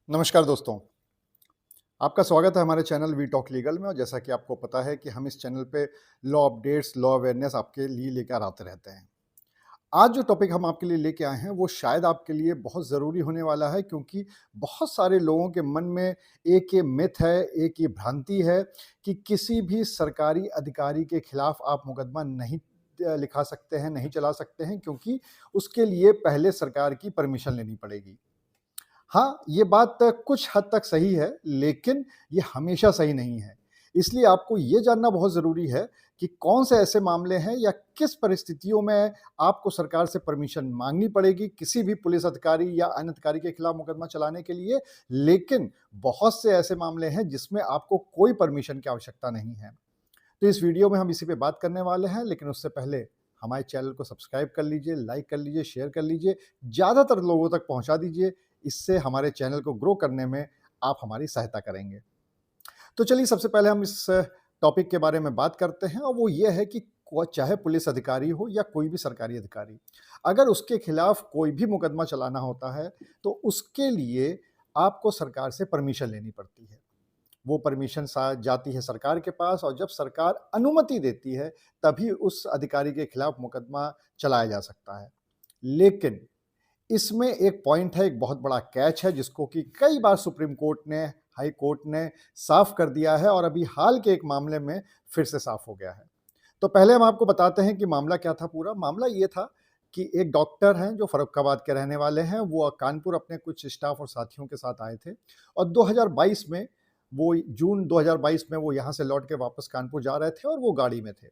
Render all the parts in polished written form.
नमस्कार दोस्तों, आपका स्वागत है हमारे चैनल वी टॉक लीगल में। और जैसा कि आपको पता है कि हम इस चैनल पे लॉ अपडेट्स, लॉ अवेयरनेस आपके लिए लेकर आते रहते हैं। आज जो टॉपिक हम आपके लिए लेके आए हैं वो शायद आपके लिए बहुत ज़रूरी होने वाला है, क्योंकि बहुत सारे लोगों के मन में एक ये मिथ है, एक ये भ्रांति है कि किसी भी सरकारी अधिकारी के खिलाफ आप मुकदमा नहीं लिखा सकते हैं, नहीं चला सकते हैं, क्योंकि उसके लिए पहले सरकार की परमिशन लेनी पड़ेगी। हाँ, ये बात कुछ हद तक सही है, लेकिन ये हमेशा सही नहीं है। इसलिए आपको ये जानना बहुत ज़रूरी है कि कौन से ऐसे मामले हैं या किस परिस्थितियों में आपको सरकार से परमिशन माँगनी पड़ेगी किसी भी पुलिस अधिकारी या अन्य अधिकारी के खिलाफ मुकदमा चलाने के लिए। लेकिन बहुत से ऐसे मामले हैं जिसमें आपको कोई परमिशन की आवश्यकता नहीं है। तो इस वीडियो में हम इसी पे बात करने वाले हैं, लेकिन उससे पहले हमारे चैनल को सब्सक्राइब कर लीजिए, लाइक कर लीजिए, शेयर कर लीजिए, ज़्यादातर लोगों तक पहुँचा दीजिए। इससे हमारे चैनल को ग्रो करने में आप हमारी सहायता करेंगे। तो चलिए सबसे पहले हम इस टॉपिक के बारे में बात करते हैं, और वो ये है कि चाहे पुलिस अधिकारी हो या कोई भी सरकारी अधिकारी, अगर उसके खिलाफ कोई भी मुकदमा चलाना होता है, तो उसके लिए आपको सरकार से परमिशन लेनी पड़ती है। वो परमिशन जाती है सरकार के पास, और जब सरकार अनुमति देती है तभी उस अधिकारी के खिलाफ मुकदमा चलाया जा सकता है। लेकिन इसमें एक पॉइंट है, एक बहुत बड़ा कैच है, जिसको कि कई बार सुप्रीम कोर्ट ने, हाई कोर्ट ने साफ कर दिया है, और अभी हाल के एक मामले में फिर से साफ हो गया है। तो पहले हम आपको बताते हैं कि मामला क्या था। पूरा मामला ये था कि एक डॉक्टर हैं जो फर्रुखाबाद के रहने वाले हैं। वो कानपुर अपने कुछ स्टाफ और साथियों के साथ आए थे, और 2022 में, वो जून 2022 में वो यहाँ से लौट के वापस कानपुर जा रहे थे, और वो गाड़ी में थे।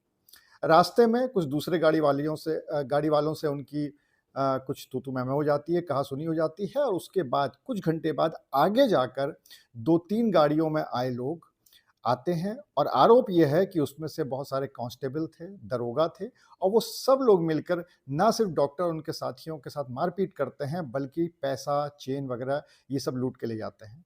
रास्ते में कुछ दूसरे गाड़ी वालों से उनकी कुछ तू-तू मैं-मैं हो जाती है, कहा-सुनी हो जाती है, और उसके बाद कुछ घंटे बाद आगे जाकर 2-3 गाड़ियों में आए लोग आते हैं, और आरोप ये है कि उसमें से बहुत सारे कांस्टेबल थे, दरोगा थे, और वो सब लोग मिलकर ना सिर्फ डॉक्टर और उनके साथियों के साथ मारपीट करते हैं, बल्कि पैसा, चेन वगैरह ये सब लूट के ले जाते हैं।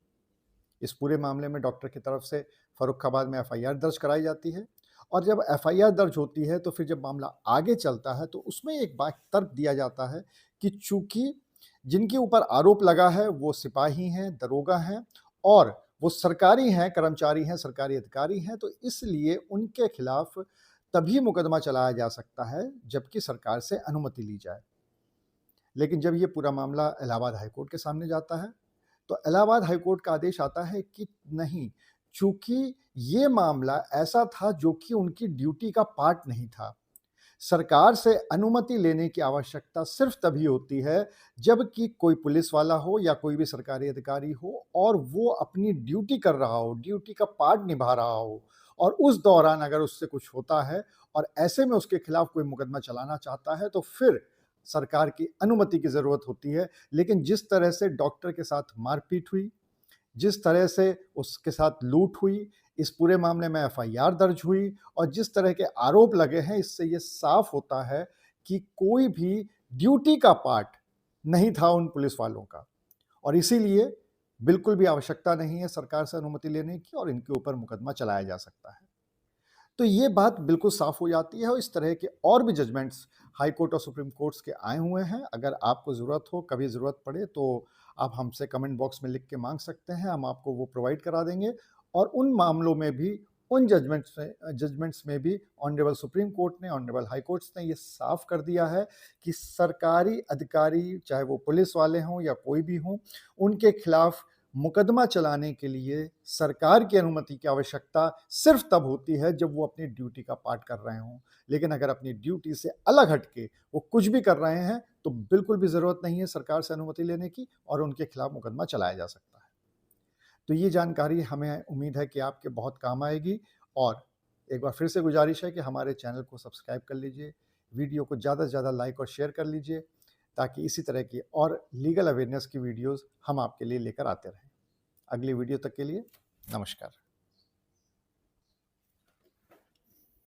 इस पूरे मामले में डॉक्टर की तरफ से फर्रुखाबाद में एफआईआर दर्ज कराई जाती है, और जब एफआईआर दर्ज होती है तो फिर जब मामला आगे चलता है तो उसमें एक बात तर्क दिया जाता है कि चूंकि जिनके ऊपर आरोप लगा है वो सिपाही हैं, दरोगा हैं, और वो सरकारी हैं, कर्मचारी हैं, सरकारी अधिकारी हैं, तो इसलिए उनके खिलाफ तभी मुकदमा चलाया जा सकता है जबकि सरकार से अनुमति ली जाए। लेकिन जब ये पूरा मामला इलाहाबाद हाईकोर्ट के सामने जाता है, तो इलाहाबाद हाईकोर्ट का आदेश आता है कि नहीं, चूंकि ये मामला ऐसा था जो कि उनकी ड्यूटी का पार्ट नहीं था। सरकार से अनुमति लेने की आवश्यकता सिर्फ तभी होती है जबकि कोई पुलिस वाला हो या कोई भी सरकारी अधिकारी हो, और वो अपनी ड्यूटी कर रहा हो, ड्यूटी का पार्ट निभा रहा हो, और उस दौरान अगर उससे कुछ होता है और ऐसे में उसके खिलाफ कोई मुकदमा चलाना चाहता है, तो फिर सरकार की अनुमति की ज़रूरत होती है। लेकिन जिस तरह से डॉक्टर के साथ मारपीट हुई, जिस तरह से उसके साथ लूट हुई, इस पूरे मामले में एफआईआर दर्ज हुई, और जिस तरह के आरोप लगे हैं, इससे ये साफ होता है कि कोई भी ड्यूटी का पार्ट नहीं था उन पुलिस वालों का, और इसीलिए बिल्कुल भी आवश्यकता नहीं है सरकार से अनुमति लेने की, और इनके ऊपर मुकदमा चलाया जा सकता है। तो ये बात बिल्कुल साफ हो जाती है, और इस तरह के और भी जजमेंट्स हाई कोर्ट और सुप्रीम कोर्ट्स के आए हुए हैं। अगर आपको ज़रूरत हो, कभी ज़रूरत पड़े, तो आप हमसे कमेंट बॉक्स में लिख के मांग सकते हैं, हम आपको वो प्रोवाइड करा देंगे। और उन मामलों में भी, उन जजमेंट्स में भी ऑनरेबल सुप्रीम कोर्ट ने, ऑनरेबल हाई कोर्ट्स ने ये साफ कर दिया है कि सरकारी अधिकारी, चाहे वो पुलिस वाले हों या कोई भी हों, उनके खिलाफ मुकदमा चलाने के लिए सरकार की अनुमति की आवश्यकता सिर्फ तब होती है जब वो अपनी ड्यूटी का पार्ट कर रहे हों। लेकिन अगर अपनी ड्यूटी से अलग हट के वो कुछ भी कर रहे हैं, तो बिल्कुल भी ज़रूरत नहीं है सरकार से अनुमति लेने की, और उनके खिलाफ मुकदमा चलाया जा सकता है। तो ये जानकारी हमें उम्मीद है कि आपके बहुत काम आएगी, और एक बार फिर से गुजारिश है कि हमारे चैनल को सब्सक्राइब कर लीजिए, वीडियो को ज़्यादा से ज़्यादा लाइक और शेयर कर लीजिए, ताकि इसी तरह की और लीगल अवेयरनेस की वीडियोज़ हम आपके लिए लेकर आते रहें। अगली वीडियो तक के लिए नमस्कार।